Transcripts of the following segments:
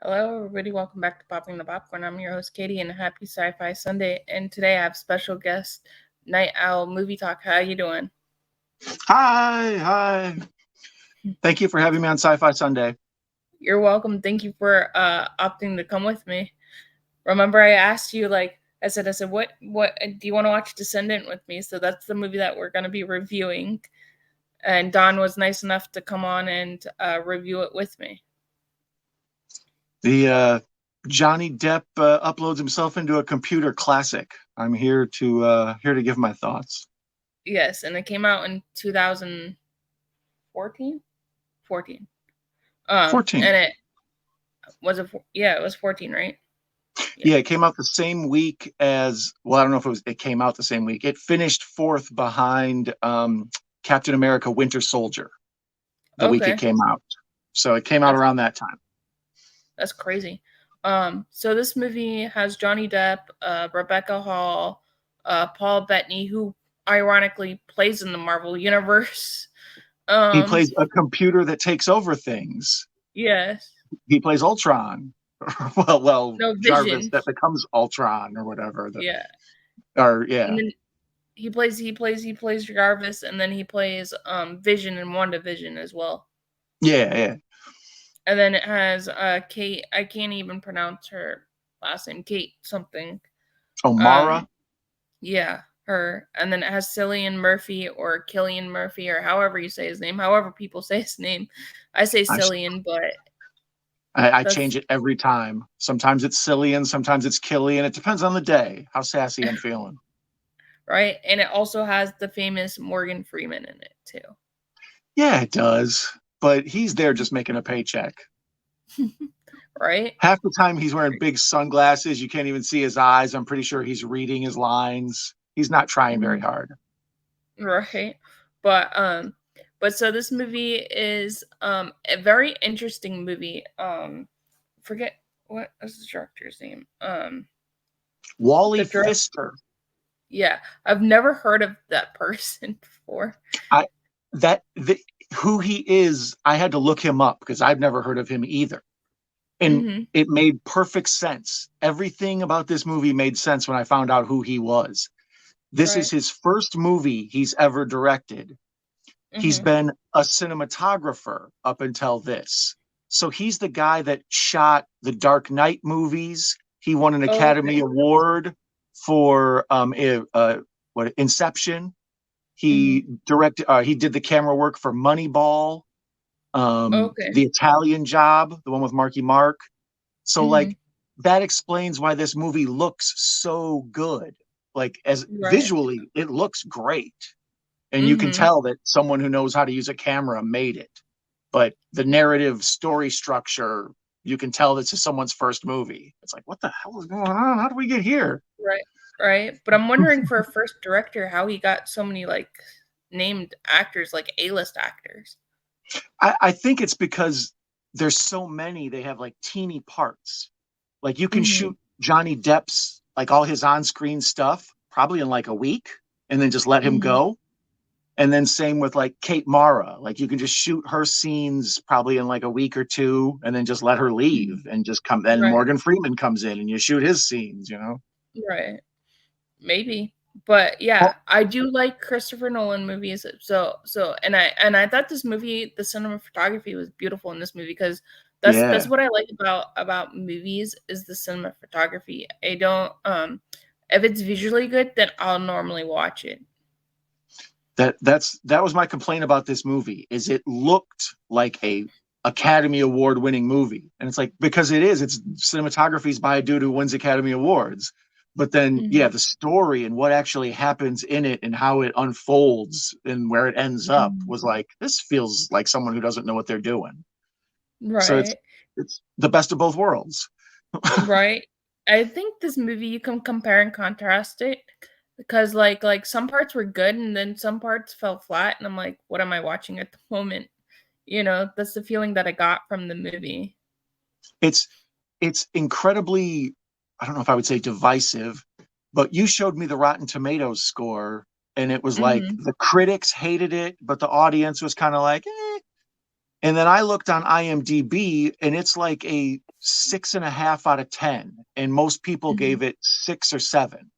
Hello, everybody. Welcome back to Popping the Popcorn. I'm your host, Katie, and happy Sci-Fi Sunday. And today I have special guest, Night Owl Movie Talk. How you doing? Hi. Thank you for having me on Sci-Fi Sunday. You're welcome. Thank you for opting to come with me. Remember, I asked you, I said, what do you want to watch Descendant with me? So that's the movie that we're going to be reviewing. And Don was nice enough to come on and review it with me. The Johnny Depp uploads himself into a computer classic. I'm here to give my thoughts. Yes, and it came out in 2014. 14. 14. And it was it was 14, right? Yeah, it came out the same week as, well, I don't know if it came out the same week. It finished fourth behind Captain America Winter Soldier the week it came out. So it came out around that time. That's crazy. So this movie has Johnny Depp, Rebecca Hall, Paul Bettany, who ironically plays in the Marvel Universe. He plays a computer that takes over things. Yes. He plays Ultron. well, no, Jarvis that becomes Ultron or whatever. Yeah. And then he plays Jarvis, and then he plays Vision in WandaVision as well. Yeah. And then it has Kate. I can't even pronounce her last name. Kate something. O'Mara. Yeah, her. And then it has Cillian Murphy or Cillian Murphy or however you say his name. However people say his name. I say Cillian, but I change it every time. Sometimes it's Cillian, sometimes it's Killian. It depends on the day, how sassy I'm feeling. Right? And it also has the famous Morgan Freeman in it, too. Yeah, it does. But he's there just making a paycheck. Right? Half the time he's wearing big sunglasses. You can't even see his eyes. I'm pretty sure he's reading his lines. He's not trying very hard. Right. But so this movie is a very interesting movie. Forget what was the director's name? Wally Pfister. Yeah, I've never heard of that person before. Who he is, I had to look him up because I've never heard of him either. And it made perfect sense. Everything about this movie made sense when I found out who he was. This is his first movie he's ever directed. He's been a cinematographer up until this. So he's the guy that shot the Dark Knight movies. He won an Academy Award for Inception. He directed. He did the camera work for Moneyball, The Italian Job, the one with Marky Mark. So that explains why this movie looks so good. Visually, it looks great. And you can tell that someone who knows how to use a camera made it. But the narrative story structure, you can tell this is someone's first movie. It's like, what the hell is going on? How did we get here? Right. But I'm wondering for a first director, how he got so many named actors, A-list actors. I think it's because there's so many, they have teeny parts. You can shoot Johnny Depp's, all his on-screen stuff probably in a week and then just let him go. And then same with Kate Mara, you can just shoot her scenes probably in a week or two and then just let her leave and just come. Then Morgan Freeman comes in and you shoot his scenes, Right. Maybe. But yeah, I do like Christopher Nolan movies. So and I thought this movie, the cinematography was beautiful in this movie because that's what I like about movies is the cinematography. I don't if it's visually good, then I'll normally watch it. That was my complaint about this movie is it looked like a Academy Award winning movie. And it's because it's cinematography by a dude who wins Academy Awards. But then, the story and what actually happens in it and how it unfolds and where it ends up was this feels like someone who doesn't know what they're doing. Right. So it's the best of both worlds. Right. I think this movie you can compare and contrast it because like some parts were good and then some parts fell flat and I'm like, what am I watching at the moment? That's the feeling that I got from the movie. It's incredibly, I don't know if I would say divisive, but you showed me the Rotten Tomatoes score and it was the critics hated it, but the audience was kind of eh. And then I looked on IMDb and it's a 6.5 out of 10, and most people Mhm. gave it 6 or 7.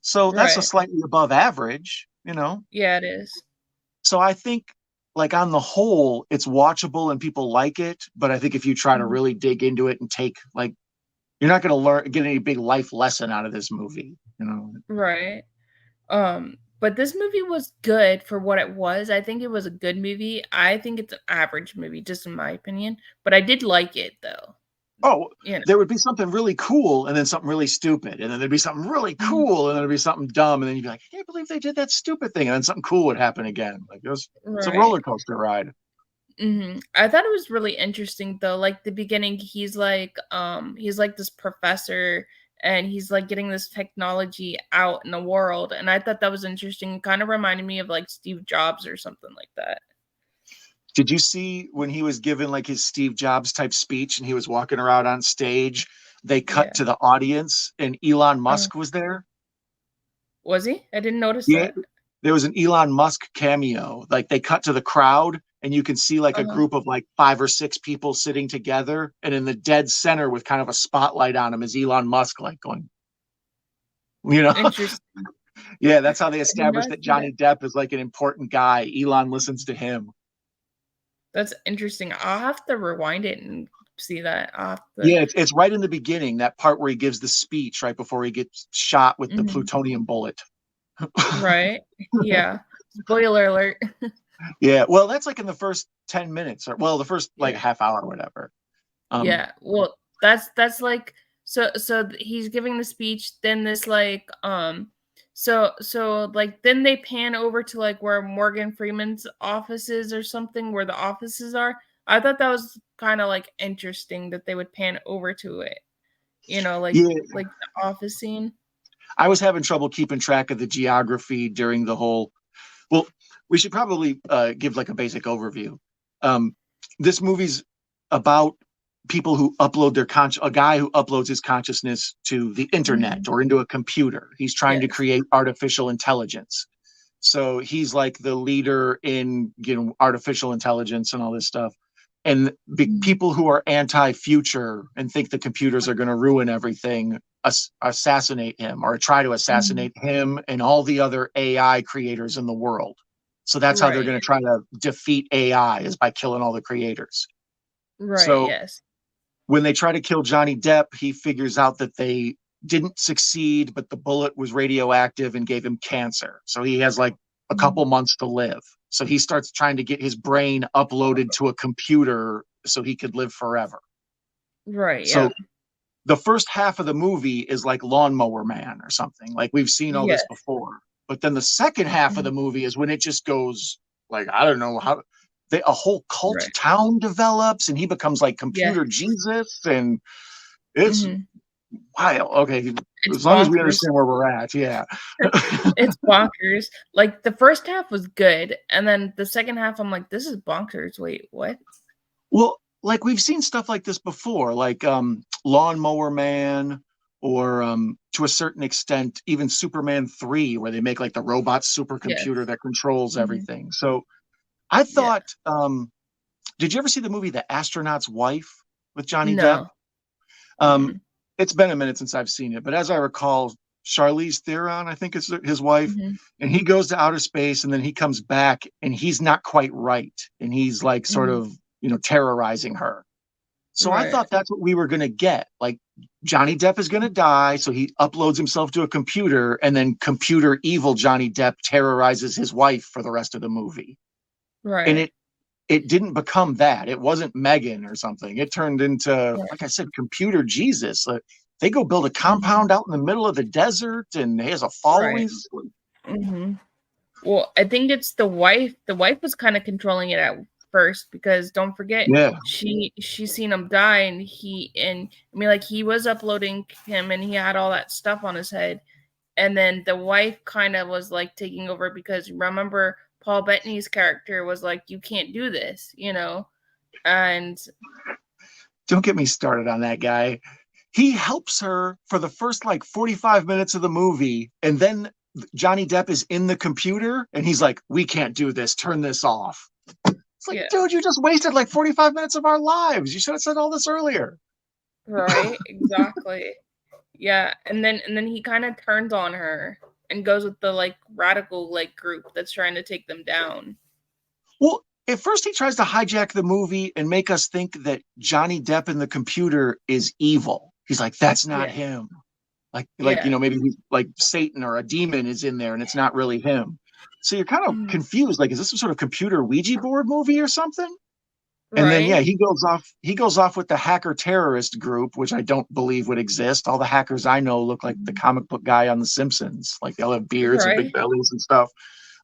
So that's a Right. slightly above average, you know. Yeah, it is. So I think, like, on the whole, it's watchable and people like it. But I think if you try to Mhm. really dig into it and take, like, you're not going to get any big life lesson out of this movie, you know. Right. But this movie was good for what it was. I think it was a good movie. I think it's an average movie, just in my opinion. But I did like it though. Oh, You know. there would be something really cool and then something really stupid, and then there'd be something really Mhm. cool and then there'd be something dumb, and then you'd be like, I can't believe they did that stupid thing, and then something cool would happen again. Like, it's a Right. roller coaster ride. I thought it was really interesting though. Like the beginning, he's like this professor and he's like getting this technology out in the world. And I thought that was interesting. It kind of reminded me of like Steve Jobs or something like that. Did you see when he was given like his Steve Jobs type speech and he was walking around on stage? They cut Yeah. to the audience and Elon Uh, Musk was there. was he? I didn't notice Yeah, that. there was an Elon Musk cameo. Like they cut to the crowd and you can see like a Uh-huh. group of like 5 or 6 people sitting together, and in the dead center with kind of a spotlight on him is Elon Musk, like going, you know. Interesting. Yeah, that's how they I did established not that see that. Johnny Depp is like an important guy. Elon listens to him. That's interesting. I'll have to rewind it and see that. I'll have to. Yeah, it's right in the beginning, that part where he gives the speech right before he gets shot with the Mhm. plutonium bullet. Right. Yeah. Spoiler alert. Yeah, well, that's like in the first 10 minutes, or well, the first like Yeah. half hour or whatever. Um, Yeah, well, that's like he's giving the speech, then this like like then they pan over to like where Morgan Freeman's office is or something where the offices are. I thought that was kind of like interesting that they would pan over to it, yeah, like the office scene. I was having trouble keeping track of the geography during the whole. Well, we should probably give like a basic overview. Um, this movie's about people who upload a guy who uploads his consciousness to the internet Mhm. or into a computer. He's trying to Yes. create artificial intelligence. So he's like the leader in, artificial intelligence and all this stuff. And Mhm. people who are anti-future and think the computers are going to ruin everything assassinate him or try to Mhm. assassinate him and all the other AI creators in the world. So that's how they're Right. going to try to defeat AI, is by killing all the creators. Right, So yes. when they try to kill Johnny Depp, he figures out that they didn't succeed, but the bullet was radioactive and gave him cancer. So he has like a Mhm. couple months to live. So he starts trying to get his brain uploaded to a computer so he could live forever. Right, So yep. the first half of the movie is like Lawnmower Man or something. Like we've seen all this Yes. before. But then the second half of Mhm. the movie is when it just goes like, I don't know how a whole cult Right. town develops and he becomes like Yes. computer Jesus, and it's Mhm. wild. Okay, It's as long as we bonkers. understand where we're at, yeah. It's bonkers. Like, the first half was good, and then the second half, I'm like, "This is bonkers. Wait, what?" Well, like we've seen stuff like this before, like Lawnmower Man, or to a certain extent, even Superman 3, where they make like the robot supercomputer Yes. that controls Mhm. everything. So I Yeah. thought, did you ever see the movie The Astronaut's Wife with Johnny Depp? No. Um, Mm-mm. it's been a minute since I've seen it, but as I recall, Charlize Theron, I think is his wife, Mhm. and he goes to outer space and then he comes back and he's not quite right. And he's like sort Mhm. of, terrorizing her. So I Right. thought that's what we were going to get. Like Johnny Depp is going to die. So he uploads himself to a computer, and then computer evil Johnny Depp terrorizes his wife for the rest of the movie. And Right. it didn't become that. It wasn't Megan or something. It turned into, Right. like I said, computer Jesus. Like, they go build a Mhm. compound out in the middle of the desert, and he has a following. Right. Mhm. Well, I think it's the wife. The wife was kinda controlling it at first because don't forget, Yeah. she seen him die, and I mean, like, he was uploading him, and he had all that stuff on his head. And then the wife kind of was like taking over because remember Paul Bettany's character was like, "You can't do this," And Don't get me started on that guy. He helps her for the first like 45 minutes of the movie, and then Johnny Depp is in the computer and he's like, we can't do this, turn this off. It's like, yeah, dude, you just wasted like 45 minutes of our lives. You should have said all this earlier. Right, exactly. Yeah, and then he kinda turns on her and goes with the, like, radical, like, group that's trying to take them down. Well, at first he tries to hijack the movie and make us think that Johnny Depp in the computer is evil. He's like, that's not Yeah, him. yeah. Maybe he's like Satan or a demon is in there and it's not really him. So you're kind of Mhm. confused. Like, is this some sort of computer Ouija board movie or something? And then yeah, Right? he goes off with the hacker terrorist group, which I don't believe would exist. All the hackers I know look like the Mhm. comic book guy on The Simpsons. Like they all have beards and big Right, bellies and stuff.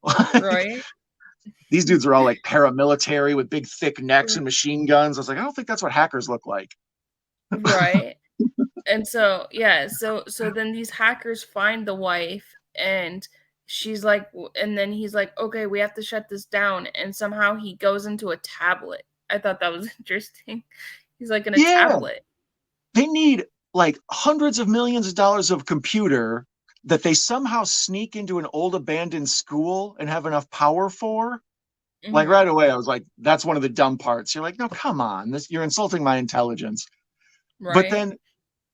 Like right, these dudes are all like paramilitary with big thick necks r and machine guns. I was like, I don't think that's what hackers look like. right. And so, yeah, so then these hackers find the wife and she's like and then he's like, "Okay, we have to shut this down." And somehow he goes into a tablet. I thought that was interesting. He's like in a Yeah, tablet. they need like hundreds of millions of dollars of computer that they somehow sneak into an old abandoned school and have enough power for. Like Mhm. right away, I was like, that's one of the dumb parts. You're like, no, come on, this you're insulting my intelligence. But Right? then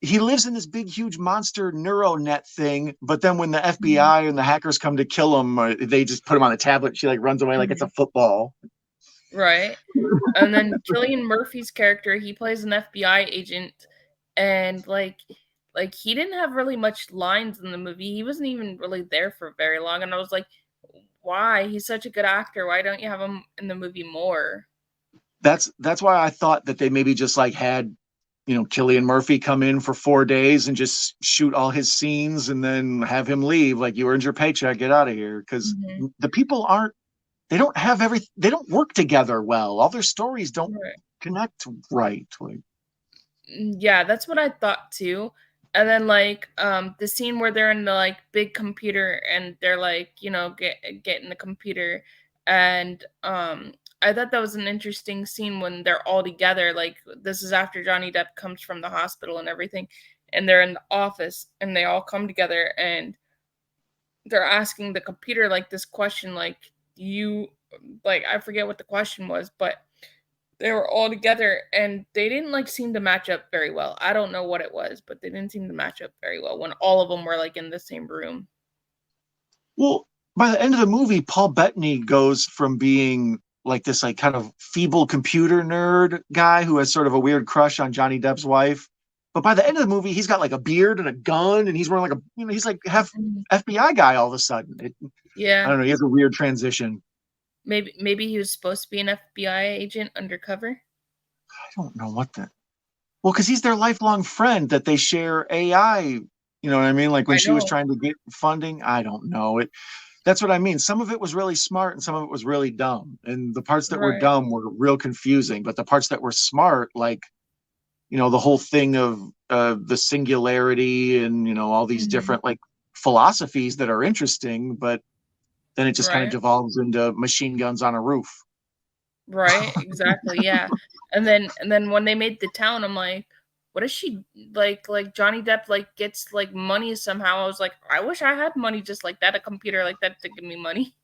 he lives in this big, huge monster neural net thing. But then when the Mhm. FBI and the hackers come to kill him, they just put him on a tablet. She like runs away like it's a Mhm. football. Right? And then Cillian Murphy's character, he plays an FBI agent, and, like, he didn't have really much lines in the movie, he wasn't even really there for very long, and I was like, "Why? He's such a good actor, why don't you have him in the movie more?" That's why I thought that they maybe just like had Killian Murphy come in for 4 days and just shoot all his scenes and then have him leave. Like you earned your paycheck, get out of here. Because Mhm. the people aren't they don't have they don't work together well. All their stories don't Right. connect right. Like, Yeah, that's what I thought too. And then the scene where they're in the like big computer and they're like, get in the computer and I thought that was an interesting scene when they're all together. Like this is after Johnny Depp comes from the hospital and everything, and they're in the office and they all come together and they're asking the computer like this question, like you like I forget what the question was, but they were all together and they didn't like seem to match up very well. I don't know what it was, but they didn't seem to match up very well when all of them were like in the same room. well, by the end of the movie, Paul Bettany goes from being like this like kind of feeble computer nerd guy who has sort of a weird crush on Johnny Depp's wife. But by the end of the movie, he's got like a beard and a gun, and he's wearing like he's like half Mhm. FBI guy all of a sudden. I Yeah, don't know. He has a weird transition. maybe he was supposed to be an FBI agent undercover. I don't know what the well, because he's their lifelong friend that they share AI. You know what I mean? Like when I she was know, trying to get funding, I don't know it. That's what I mean. Some of it was really smart and some of it was really dumb. And the parts that were right? dumb were real confusing. But the parts that were smart, like the whole thing of the singularity and all these Mhm. different like philosophies that are interesting, but then it just kind of Right, devolves into machine guns on a roof. right, exactly. Yeah, and then when they made the town, I'm like, what is she like? Johnny Depp like gets like money somehow. I was like, I wish I had money just like that, a computer like that to give me money.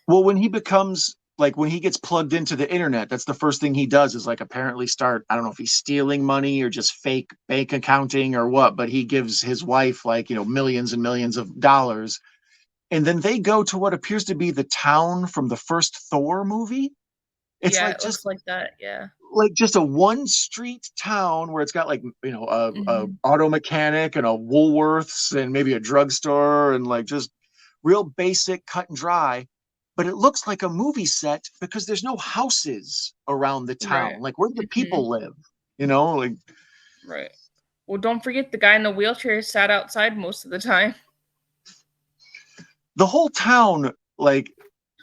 Well, when he becomes like when he gets plugged into the internet, that's the first thing he does is like apparently start, I don't know if he's stealing money or just fake bank accounting or what, but he gives his wife like, millions and millions of dollars. And then they go to what appears to be the town from the first Thor movie. It's Yeah, it looks like that. Yeah. like just a one street town where it's got like a Mhm. auto mechanic and a Woolworths and maybe a drugstore and like just real basic cut and dry, but it looks like a movie set because there's no houses around the Right. town. Like where do the Mhm. people live, like Right. Well, don't forget the guy in the wheelchair sat outside most of the time. the whole town like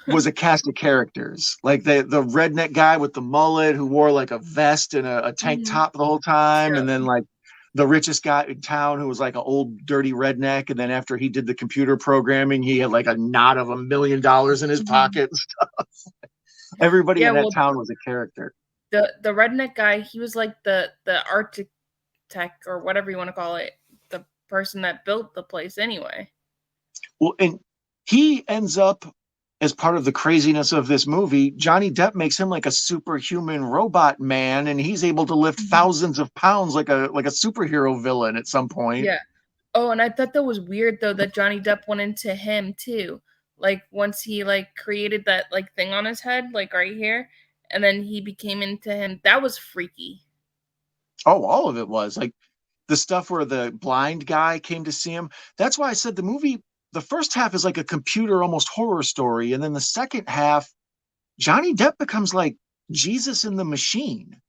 was a cast of characters. Like the redneck guy with the mullet who wore like a vest and a tank Mhm. top the whole time, and Yep. then like the richest guy in town who was like an old dirty redneck. And then after he did the computer programming, he had like a knot of $1 million in his Mhm. pocket. Everybody Yeah, in that well, town was a character. the redneck guy, he was like the architect or whatever you wanna call it, the person that built the place anyway. Well, and he ends up as part of the craziness of this movie, Johnny Depp makes him like a superhuman robot man, and he's able to lift Mhm. thousands of pounds like a superhero villain at some point. Yeah. Oh, and I thought that was weird though that Johnny Depp went into him too. Like once he like created that like thing on his head, like right here, and then he became into him. That was freaky. Oh, all of it was like the stuff where the blind guy came to see him. That's why I said the movie, the first half is like a computer almost horror story, and then the second half, Johnny Depp becomes like Jesus in the machine.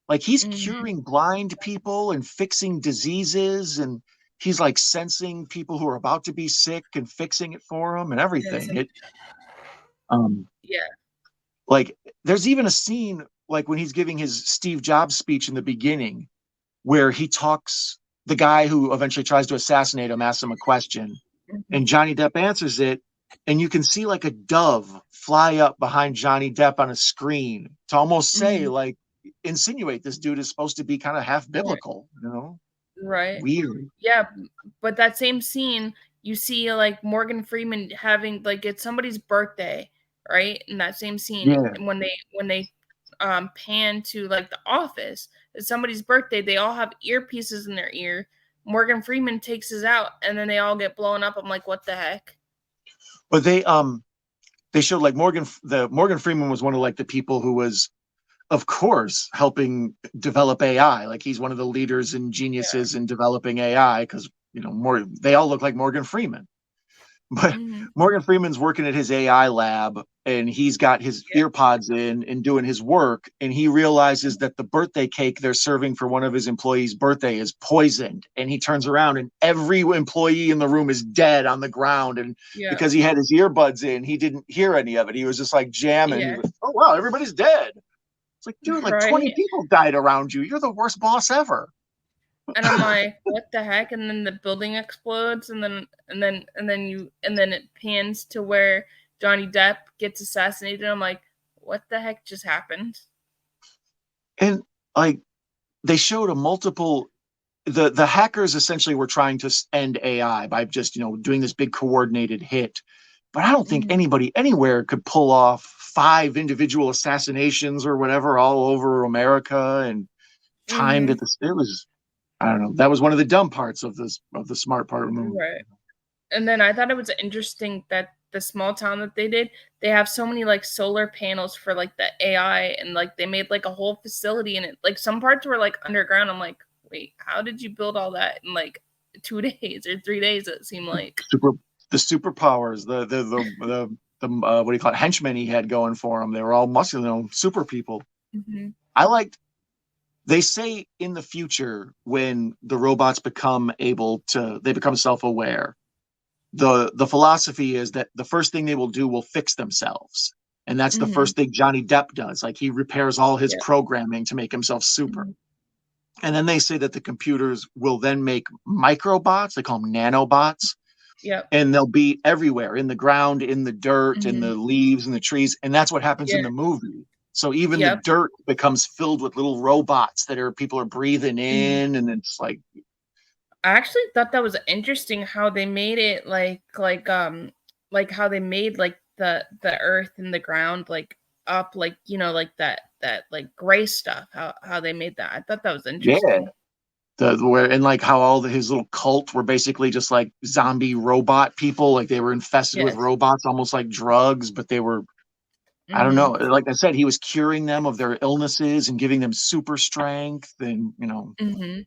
Like he's Mhm. curing blind people and fixing diseases, and he's like sensing people who are about to be sick and fixing it for them and Yes, everything. and Um yeah. like there's even a scene like when he's giving his Steve Jobs speech in the beginning where he talks, the guy who eventually tries to assassinate him asks him a question, Mhm. and Johnny Depp answers it, and you can see like a dove fly up behind Johnny Depp on a screen to almost say Mhm. like insinuate this dude is supposed to be kind of half Right. biblical, you know? Right. Weird. Yeah, but that same scene, you see, like, Morgan Freeman having like, it's somebody's birthday, right? In that same scene, Yeah. and when they pan to, like, the office, it's somebody's birthday, they all have earpieces in their ear. Morgan Freeman takes his out, and then they all get blown up. I'm like, "What the heck?" But they showed like Morgan Freeman was one of like the people who was of course helping develop AI. Like he's one of the leaders and Yeah. geniuses in developing AI because you know more they all look like Morgan Freeman. But Mhm. Morgan Freeman's working at his AI lab and he's got his Yeah. earpods in and doing his work. And he realizes that the birthday cake they're serving for one of his employees' birthday is poisoned. And he turns around and every employee in the room is dead on the ground. And Yeah. because he had his earbuds in, he didn't hear any of it. He was just like jamming. He Yeah. was, oh, wow, everybody's dead. It's like, dude, like 20 Right? people died around you. You're the worst boss ever. And I'm like, "What the heck?" And then the building explodes, and then it pans to where Johnny Depp gets assassinated. I'm like, "What the heck just happened?" And like they showed a multiple the hackers essentially were trying to end AI by just doing this big coordinated hit. But I don't think Mhm, anybody anywhere could pull off 5 individual assassinations or whatever all over America and timed at mhm, the. It was I don't know. That was one of the dumb parts of the smart part of the movie. right. And then I thought it was interesting that the small town that they did, they have so many, like, solar panels for, like, the AI, and, like, they made, like, a whole facility in it. Like, some parts were, like, underground. I'm like, "Wait, how did you build all that in, like, 2 days or 3 days?" It seemed like. Super the superpowers, what do you call it, henchmen he had going for him. They were all muscular, super people. Mhm, I liked they say in the future when the robots they become self-aware, the philosophy is that the first thing they will do will fix themselves, and that's the mhm, first thing Johnny Depp does. Like he repairs all his yeah, programming to make himself super. mhm, And then they say that the computers will then make microbots, they call them nanobots, yep, and they'll be everywhere, in the ground, in the dirt, in mhm, the leaves, in the trees, and that's what happens yeah, in the movie. So even the yep, dirt becomes filled with little robots that are people are breathing mhm. in, and it's like, I actually thought that was interesting how they made it like how they made, like, the earth and the ground, like, up, like, like that, like, gray stuff, how they made that. I thought that was yeah, interesting. the where and like how his little cult were basically just like zombie robot people, like they were infested with Yes. robots, almost like drugs, but they were, I don't know. Mhm, Like I said, he was curing them of their illnesses and giving them super strength, and mhm,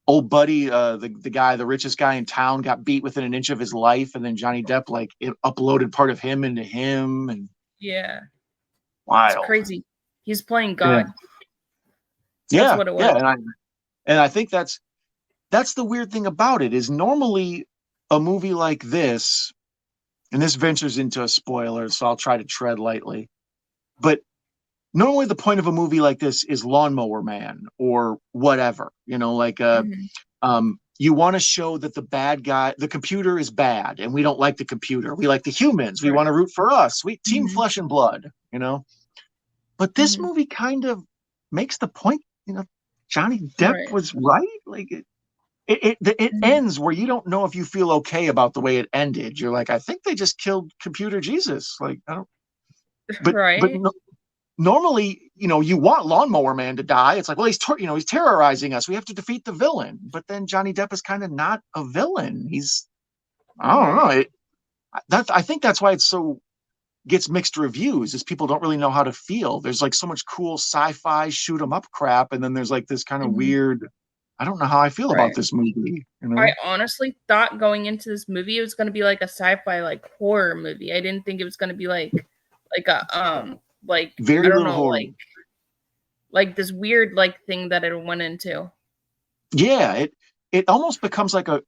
old buddy, the guy, the richest guy in town, got beat within an inch of his life, and then Johnny Depp like it uploaded part of him into him, and yeah. It's wild. crazy. He's playing Yeah, God. That's yeah, what it yeah, was. and I think that's the weird thing about it is normally a movie like this, and this ventures into a spoiler, so I'll try to tread lightly, but normally the point of a movie like this is Lawnmower Man or whatever, like Mhm, you want to show that the computer is bad, and we don't like the computer. We like the humans. We right. want to root for us. We team Mhm, flesh and blood. But this mhm, movie kind of makes the point, Johnny Depp right. was right. Like, it ends where you don't know if you feel okay about the way it ended. You're like, I think they just killed Computer Jesus. Like, I don't. But Right. no, normally, you want Lawnmower Man to die. It's like, well, he's terrorizing us. We have to defeat the villain. But then Johnny Depp is kind of not a villain. I don't know. Right. I think that's why it's so gets mixed reviews, is people don't really know how to feel. There's like so much cool sci-fi shoot 'em up crap, and then there's like this kind of weird. I don't know how I feel about Right. this movie. I honestly thought going into this movie it was going to be like a sci-fi like horror movie. I didn't think it was going to be like a like I Very don't little know horror. like this weird like thing that it went into. Yeah, it almost becomes like a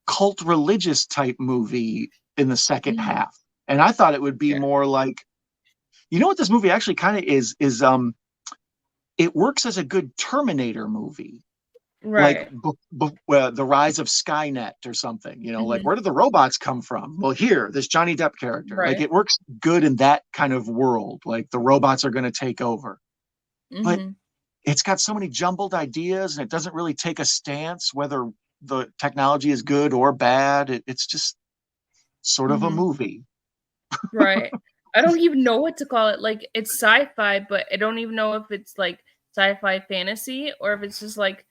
cult religious type movie in the second half. And I thought it would be more like, what this movie actually kind of is it works as a good Terminator movie. Like Right. the rise of Skynet or something, like where did the robots come from? Well, here, this Johnny Depp character, like Right. it works good in that kind of world. Like the robots are going to take over, but it's got so many jumbled ideas and it doesn't really take a stance whether the technology is good or bad. It's just sort of a movie. Right. I don't even know what to call it. Like it's sci-fi, but I don't even know if it's like sci-fi fantasy or if it's just like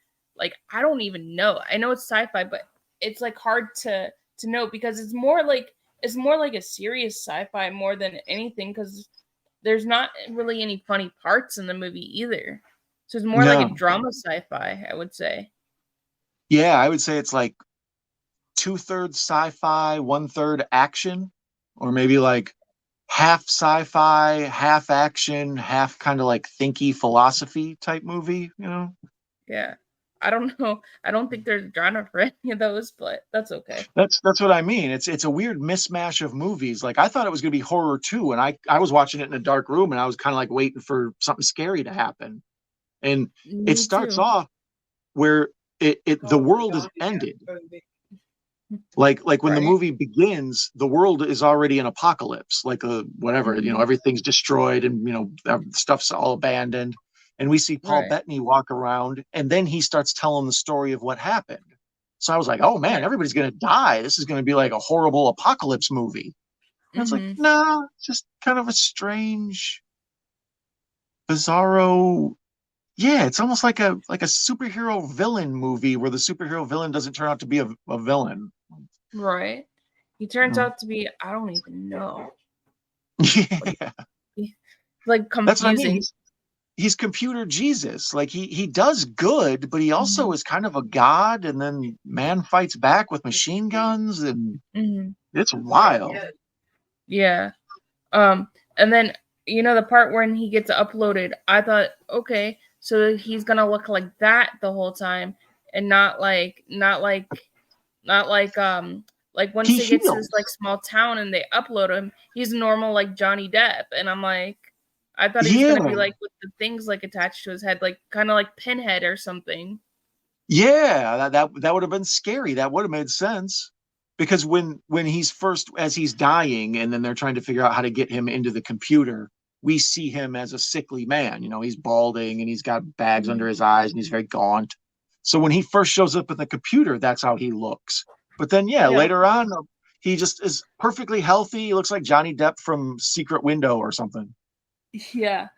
I don't even know. I know it's sci-fi, but it's like hard to know because it's more like a serious sci-fi more than anything because there's not really any funny parts in the movie either. So it's more like a No. drama sci-fi, I would say. Yeah, I would say it's like 2/3 sci-fi, 1/3 action, or maybe like half sci-fi, half action, half kind of like thinky philosophy type movie. Yeah. I don't know. I don't think there's a genre for any of those, but that's okay. That's what I mean. It's a weird mismatch of movies. Like I thought it was going to be horror too, and I was watching it in a dark room, and I was kind of like waiting for something scary to happen. And it Me starts too. off where the world is ended. Like when the Right. movie begins, the world is already an apocalypse, like a whatever, everything's destroyed and stuff's all abandoned. And we see Paul Right. Bettany walk around, and then he starts telling the story of what happened. So I was like, oh man, Yeah. everybody's gonna die. This is gonna be like a horrible apocalypse movie. And it's like, Mhm. no, it's just kind of a strange, bizarro. Yeah, it's almost like a superhero villain movie where the superhero villain doesn't turn out to be a villain. Right. He turns out to be I don't even know. Like Yeah, like that's what I mean. confusing. He's computer Jesus. Like he does good, but he also Mhm. is kind of a god. And then man fights back with machine guns, and Mhm. it's wild. Yeah. And then the part when he gets uploaded, I thought, okay, so he's gonna look like that the whole time and not like once He they get to this like heals. small town and they upload him, he's normal like Johnny Depp. And I'm like, I thought he was gonna Yeah, be like with the things like attached to his head, like kind of like Pinhead or something. yeah. That would have been scary. That would have made sense. Because when he's first as he's dying, and then they're trying to figure out how to get him into the computer, we see him as a sickly man. He's balding and he's got bags under Mhm. his eyes and he's very gaunt. So when he first shows up in the computer, that's how he looks. But then, yeah, Yeah. later on, he just is perfectly healthy. He looks like Johnny Depp from Secret Window or something. Yeah.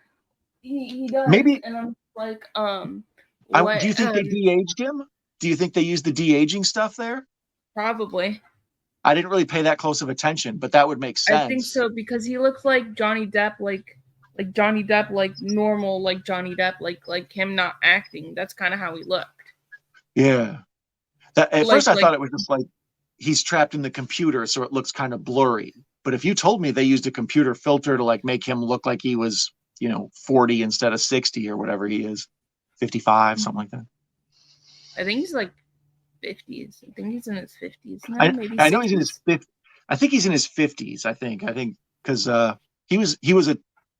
He does. Maybe. And I'm like, Do what you think they de-aged him? Do you think they used the de-aging stuff there? probably. I didn't really pay that close of attention, but that would make I think sense. so because he looks like Johnny Depp, like Johnny Depp, like normal, like Johnny Depp, like him not acting. That's kind of how he looked. Yeah. At Like first, I like thought it was just like he's trapped in the computer, so it looks kind of blurry. But if you told me they used a computer filter to like make him look like he was, 40 instead of 60 or whatever he is, 55, something like that. I think he's like 50s. I think he's in his 50s now, I maybe I know he's in his 60s. fifth. I think he's in his 50s. I think because he was a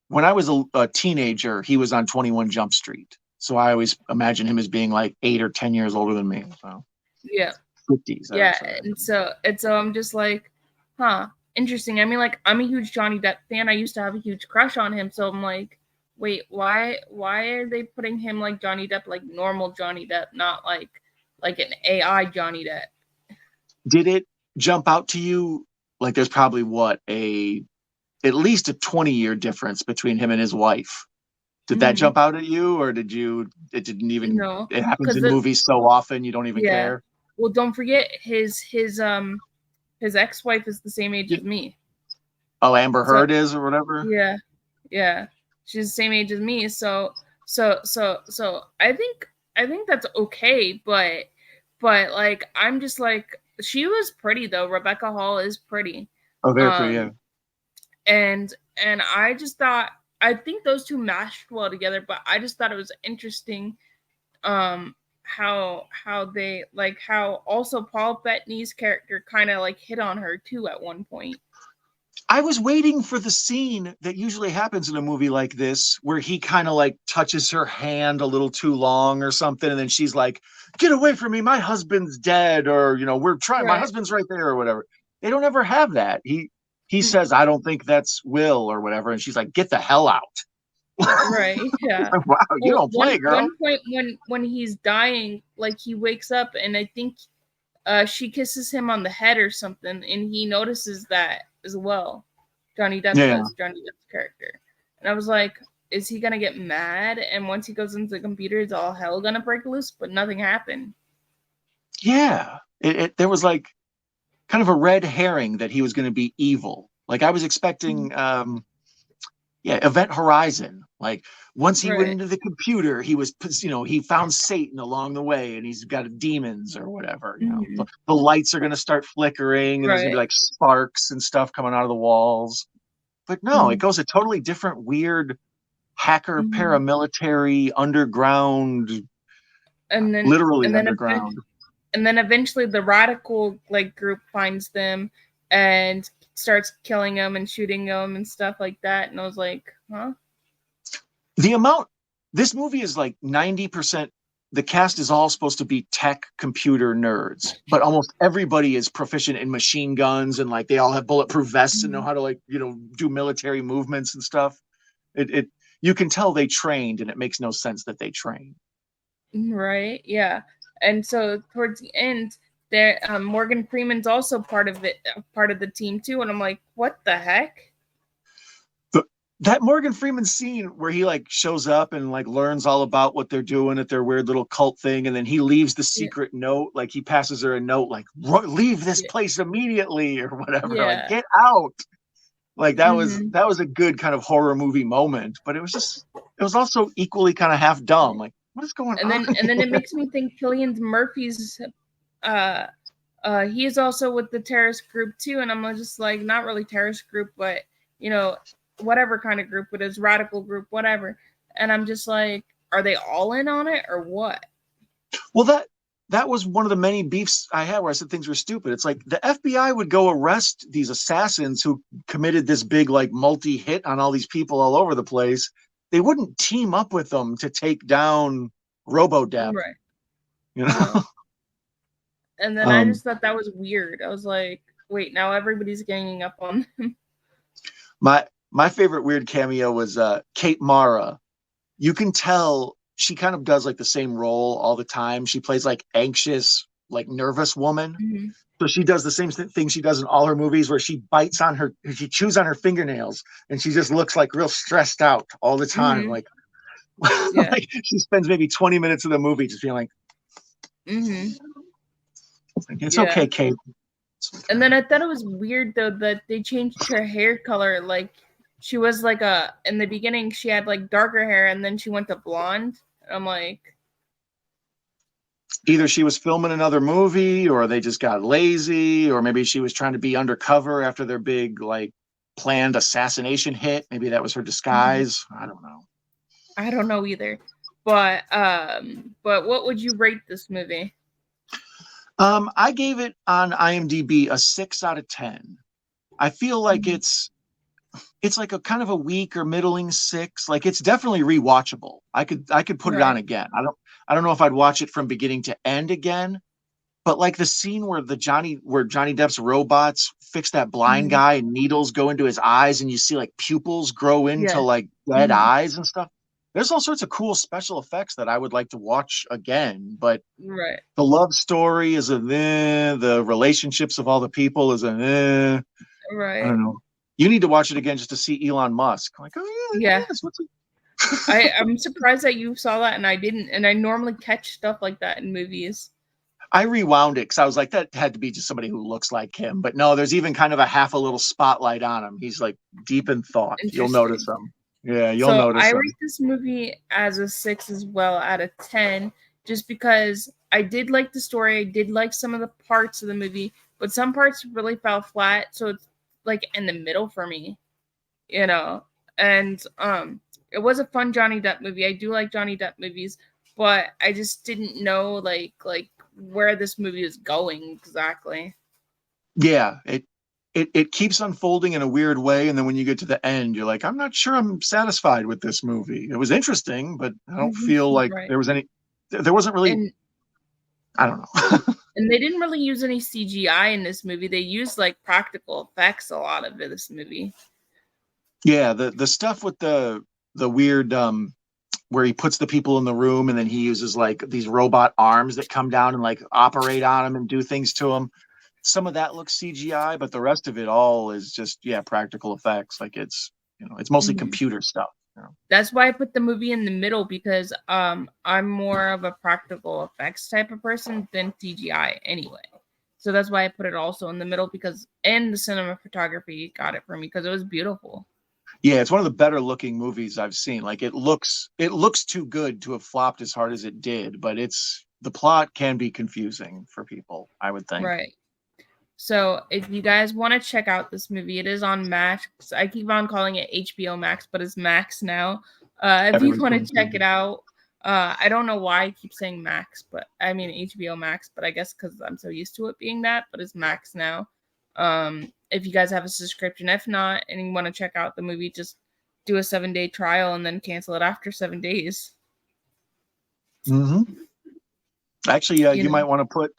when I was a teenager, he was on 21 Jump Street. So I always imagine him as being like 8 or 10 years older than me. So Yeah. 50s, I would Yeah, say. and so I'm just like, huh, interesting. I mean, like I'm a huge Johnny Depp fan. I used to have a huge crush on him, so I'm like, wait, why are they putting him like Johnny Depp, like normal Johnny Depp, not like an AI Johnny Depp. Did it jump out to you? Like, there's probably at least a 20-year difference between him and his wife. Did that jump out at you, or it didn't even, No, it happens because in movies so often you don't even yeah. care? Well, don't forget his ex-wife is the same age as me. Oh, Amber So Heard is, or whatever? yeah, she's the same age as me. So I think that's okay, but like I'm just like she was pretty though. Rebecca Hall is pretty. Oh, very pretty, yeah. Um and I just thought I think those two matched well together, but I just thought it was interesting how they like how also Paul Bettany's character kind of like hit on her too at one point. I was waiting for the scene that usually happens in a movie like this where he kind of like touches her hand a little too long or something, and then she's like, "Get away from me, my husband's dead," or, we're trying, my Right. husband's right there, or whatever. They don't ever have that. He says, "I don't think that's Will," or whatever, and she's like, "Get the hell out." Right. Yeah. Wow, you Well, don't play, girl. one point when he's dying, like he wakes up and I think she kisses him on the head or something, and he notices that as well. Johnny Depp Yeah. does, Johnny Depp's character. And I was like, is he gonna get mad? And once he goes into the computer, is all hell gonna break loose? But nothing happened. Yeah. There was like kind of a red herring that he was going to be evil. Like, I was expecting Event Horizon. Like, once he went Right. into the computer, he was, he found Satan along the way, and he's got demons or whatever. The lights are going to start flickering, and there's going to be Right. like sparks and stuff coming out of the walls. But no, it goes a totally different, weird hacker, paramilitary, underground, And then literally and then underground. and then eventually the radical like group finds them and starts killing them and shooting them and stuff like that. And I was like, huh? This movie is like 90%. The cast is all supposed to be tech computer nerds, but almost everybody is proficient in machine guns, and like they all have bulletproof vests and know how to like, do military movements and stuff. You can tell they trained, and it makes no sense that they trained. Right. Yeah. And so towards the end, there Morgan Freeman's also part of the team too. And I'm like, what the heck? That Morgan Freeman scene where he like shows up and like learns all about what they're doing at their weird little cult thing, and then he leaves the secret note, like he passes her a note like, "Leave this place immediately," or whatever. Yeah. Like, get out. Like, that was a good kind of horror movie moment, but it was also equally kind of half dumb. Like, what is going on? And then it makes me think Cillian Murphy's he is also with the terrorist group too, and I'm just like, not really terrorist group, but whatever kind of group it is, radical group, whatever. And I'm just like, are they all in on it or what? Well, that was one of the many beefs I had where I said things were stupid. It's like the FBI would go arrest these assassins who committed this big like multi-hit on all these people all over the place. They wouldn't team up with them to take down RoboDepp. Right. And then I just thought that was weird. I was like, wait, now everybody's ganging up on them. My favorite weird cameo was Kate Mara. You can tell she kind of does like the same role all the time. She plays like anxious, like nervous woman. Mm-hmm. So she does the same thing she does in all her movies, where she chews on her fingernails, and she just looks like real stressed out all the time. Mm-hmm. Like, Yeah. like she spends maybe 20 minutes of the movie just feeling like, it's okay, Kate. And then I thought it was weird though that they changed her hair color. Like, she was like in the beginning she had like darker hair, and then she went to blonde. I'm like, either she was filming another movie, or they just got lazy, or maybe she was trying to be undercover after their big like planned assassination hit. Maybe that was her disguise. I don't know. I don't know either. But what would you rate this movie? I gave it on IMDb a 6 out of 10. I feel like it's like a kind of a weak or middling 6. Like, it's definitely rewatchable. I could put it on again. I don't know if I'd watch it from beginning to end again, but like the scene where Johnny Depp's robots fix that blind guy and needles go into his eyes, and you see like pupils grow into like dead eyes and stuff. there's all sorts of cool special effects that I would like to watch again, but Right. the love story is the relationships of all the people is I Right. don't know. You need to watch it again just to see Elon Musk. Like, oh yeah, Yeah. yes, what's it? I'm surprised that you saw that and I didn't. And I normally catch stuff like that in movies. I rewound it because I was like, that had to be just somebody who looks like him. But no, there's even kind of a little spotlight on him. He's like deep in thought. You'll notice Interesting. him. Yeah, you'll So I notice him. rate this movie as a 6 as well out of 10, just because I did like the story. I did like some of the parts of the movie, but some parts really fell flat. So it's like in the middle for me, you know. And it was a fun Johnny Depp movie. I do like Johnny Depp movies, but I just didn't know like where this movie is going exactly. Yeah, it keeps unfolding in a weird way, and then when you get to the end, you're like, I'm not sure I'm satisfied with this movie. It was interesting, but I don't feel like Right. there wasn't really, And I don't know. and they didn't really use any CGI in this movie. They used like practical effects a lot of this movie. Yeah, the stuff with the weird where he puts the people in the room and then he uses like these robot arms that come down and like operate on them and do things to them. Some of that looks CGI, but the rest of it all is just practical effects. Like it's it's mostly computer stuff. That's why I put the movie in the middle, because I'm more of a practical effects type of person than CGI anyway. So that's why I put it also in the middle, because and the cinematography got it for me because it was beautiful. Yeah, it's one of the better looking movies I've seen. Like it looks too good to have flopped as hard as it did, but the plot can be confusing for people, I would think. Right. So if you guys want to check out this movie, it is on Max. I keep on calling it HBO Max, but it's Max now. If you want to check it out, I don't know why I keep saying Max, but I mean HBO Max, but I guess because I'm so used to it being that, but it's Max now. If you guys have a subscription, if not, and you want to check out the movie, just do a 7-day trial and then cancel it after 7 days. Mm-hmm. Actually, you might want to put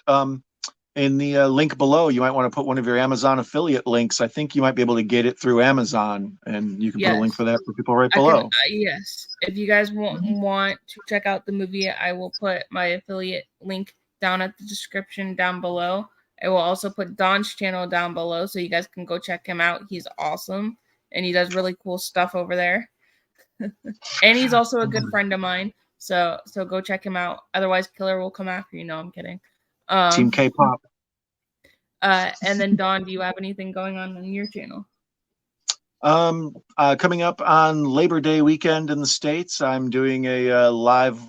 in the link below, you might want to put one of your Amazon affiliate links. I think you might be able to get it through Amazon, and you can put a link for that for people right below. Yes. If you guys want to check out the movie, I will put my affiliate link down at the description down below. I will also put Don's channel down below so you guys can go check him out. He's awesome, and he does really cool stuff over there. And he's also a good friend of mine. So go check him out. Otherwise, Killer will come after you. No, I'm kidding. Team K-pop. And then Don, do you have anything going on your channel? Coming up on Labor Day weekend in the States, I'm doing a live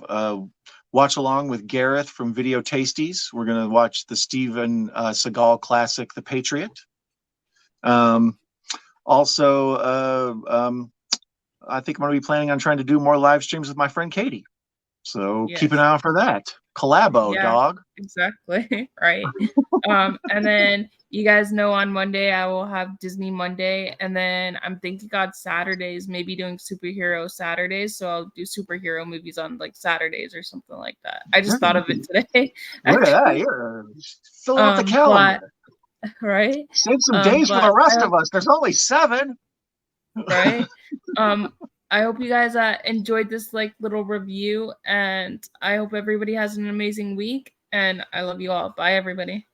watch along with Gareth from Video Tasties. We're going to watch the Steven Seagal classic, The Patriot. Also, I think I'm going to be planning on trying to do more live streams with my friend Katie. So keep an eye out for that. Collabo, dog. Exactly. Right. And then you guys know on Monday I will have Disney Monday, and then I'm thinking on Saturdays maybe doing superhero Saturdays, so I'll do superhero movies on like Saturdays or something like that. I just thought of it today. Look at that, you're filling out the calendar. Right? Save some days for the rest of us. There's only 7. Right? I hope you guys enjoyed this like little review, and I hope everybody has an amazing week, and I love you all. Bye, everybody.